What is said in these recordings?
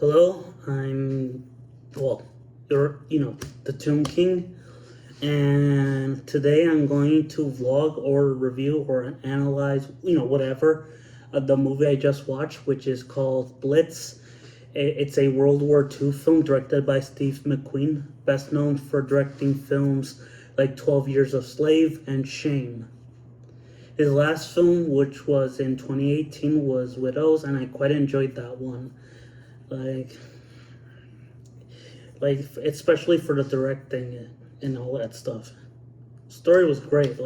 Hello, well, the Tomb King, and today I'm going to vlog or review or analyze, whatever, the movie I just watched, which is called Blitz. It's a World War II film directed by Steve McQueen, best known for directing films like 12 Years a Slave and Shame. His last film, which was in 2018, was Widows, and I quite enjoyed that one. Like, especially for the directing and all that stuff. Story was great,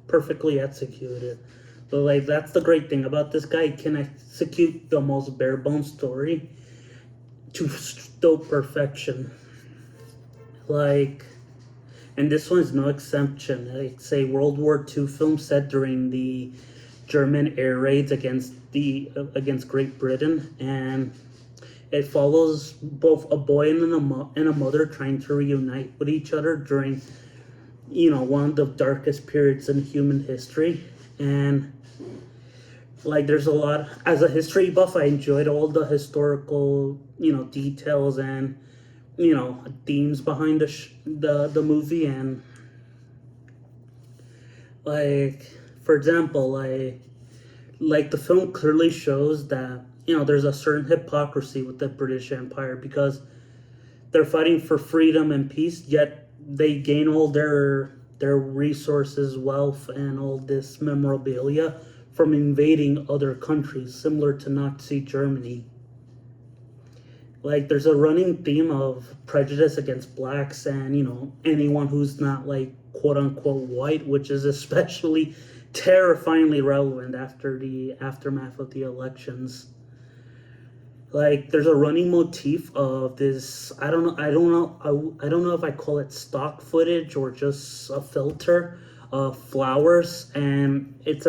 perfectly executed. But that's the great thing about this guy. He can execute the most bare bones story to still perfection. And this one is no exception. It's a World War II film set during the German air raids against Great Britain, and it follows both a boy and a mother trying to reunite with each other during, one of the darkest periods in human history. And there's a lot. As a history buff, I enjoyed all the historical, details and themes behind the movie. And for example, the film clearly shows that there's a certain hypocrisy with the British Empire, because they're fighting for freedom and peace, yet they gain all their resources, wealth, and all this memorabilia from invading other countries, similar to Nazi Germany. There's a running theme of prejudice against blacks and anyone who's not quote unquote white, which is especially terrifyingly relevant after the aftermath of the elections. There's a running motif of this. I don't know if I call it stock footage or just a filter of flowers, and it's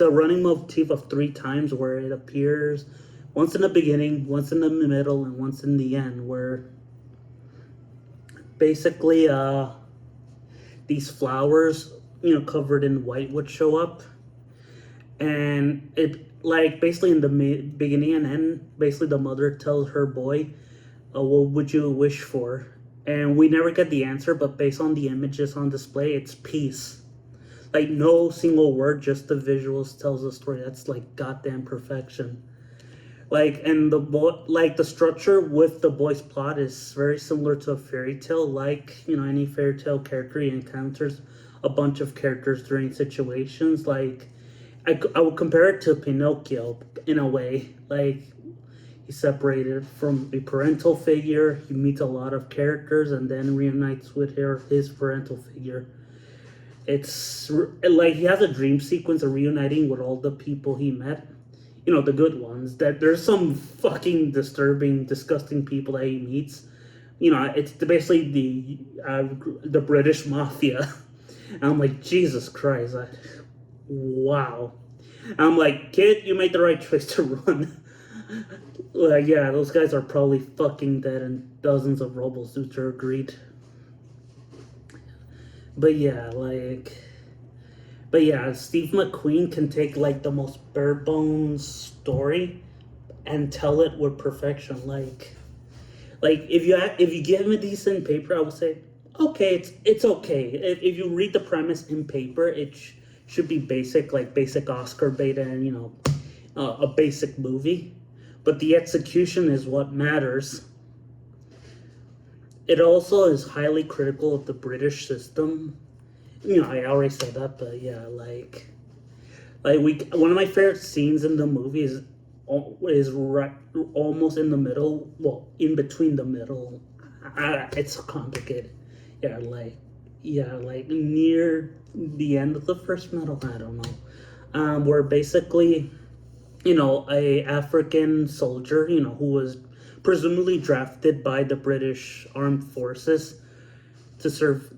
a running motif of 3 times where it appears once in the beginning, once in the middle, and once in the end, where basically these flowers covered in white would show up, and it basically in the beginning and end, basically the mother tells her boy, what would you wish for? And we never get the answer, but based on the images on display, it's peace. No single word, just the visuals tells the story. That's goddamn perfection. And the boy, the structure with the boy's plot is very similar to a fairy tale. Any fairy tale character, he encounters a bunch of characters during situations. I would compare it to Pinocchio in a way. He's separated from a parental figure, he meets a lot of characters, and then reunites with his parental figure. It's he has a dream sequence of reuniting with all the people he met. The good ones. That there's some fucking disturbing, disgusting people that he meets. It's basically the British Mafia. And I'm like, Jesus Christ. Wow. I'm like, kid, you made the right choice to run. Yeah, those guys are probably fucking dead, and dozens of robo-suits are agreed. But yeah, Steve McQueen can take the most bare bones story and tell it with perfection. If you give him a decent paper, I would say, okay, it's okay. If you read the premise in paper, it should be basic Oscar bait and a basic movie. But the execution is what matters. It also is highly critical of the British system. I already said that, but yeah, one of my favorite scenes in the movie is right almost in the middle. Well, in between the middle. It's complicated. Yeah, near the end of the first medal. I don't know. Where basically, a African soldier, who was presumably drafted by the British Armed Forces to serve,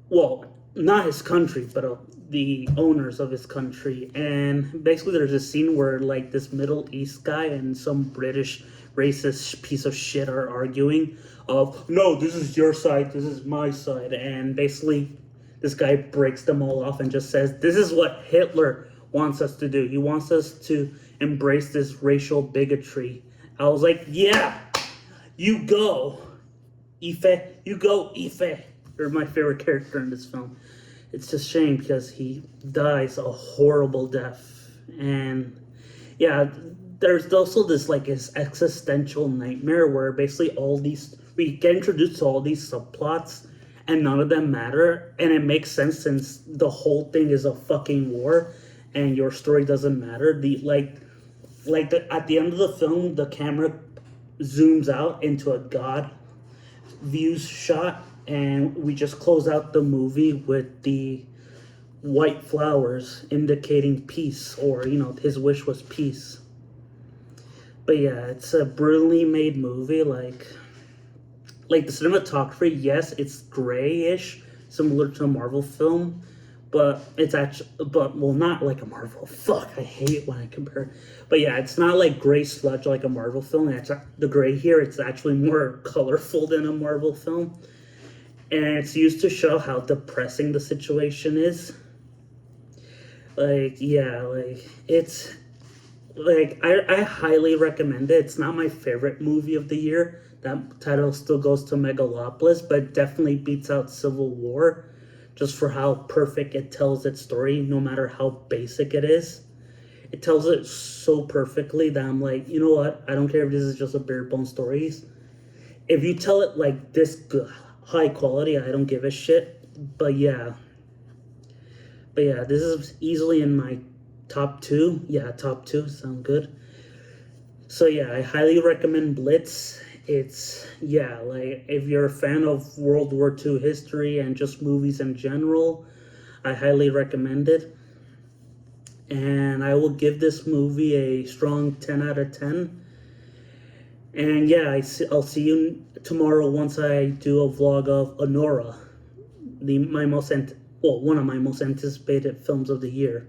well, not his country, but the owners of his country. And basically there's a scene where this Middle East guy and some British racist piece of shit are arguing of, no, this is your side, this is my side. And basically this guy breaks them all off and just says, this is what Hitler wants us to do. He wants us to embrace this racial bigotry I was like, yeah, you go, Ife. You go, Ife. You're my favorite character in this film. It's just a shame because he dies a horrible death. And yeah, there's also this like his existential nightmare where basically all these we get introduced to all these subplots and none of them matter, and it makes sense since the whole thing is a fucking war and your story doesn't matter. At the end of the film the camera zooms out into a god views shot, and we just close out the movie with the white flowers indicating peace, or his wish was peace. But yeah, it's a brilliantly made movie. Like the cinematography, yes, it's grayish, similar to a Marvel film, but it's actually, well, not like a Marvel. Fuck, I hate it when I compare. But yeah, it's not like gray sludge like a Marvel film. The gray here, it's actually more colorful than a Marvel film, and it's used to show how depressing the situation is. Like, yeah, like it's like I highly recommend it. It's not my favorite movie of the year. That title still goes to Megalopolis, but it definitely beats out Civil War just for how perfect it tells its story, no matter how basic it is. It tells it so perfectly that I'm like, you know what? I don't care if this is just a bare bone story. If you tell it like this good, high quality, I don't give a shit. But yeah, this is easily in my top two. Yeah, top two. Sound good. So yeah, I highly recommend Blitz. It's, yeah, like if you're a fan of World War II history and just movies in general, I highly recommend it. And I will give this movie a strong 10 out of 10. And yeah, I'll see you tomorrow once I do a vlog of Honora, one of my most anticipated films of the year.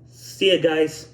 See ya, guys.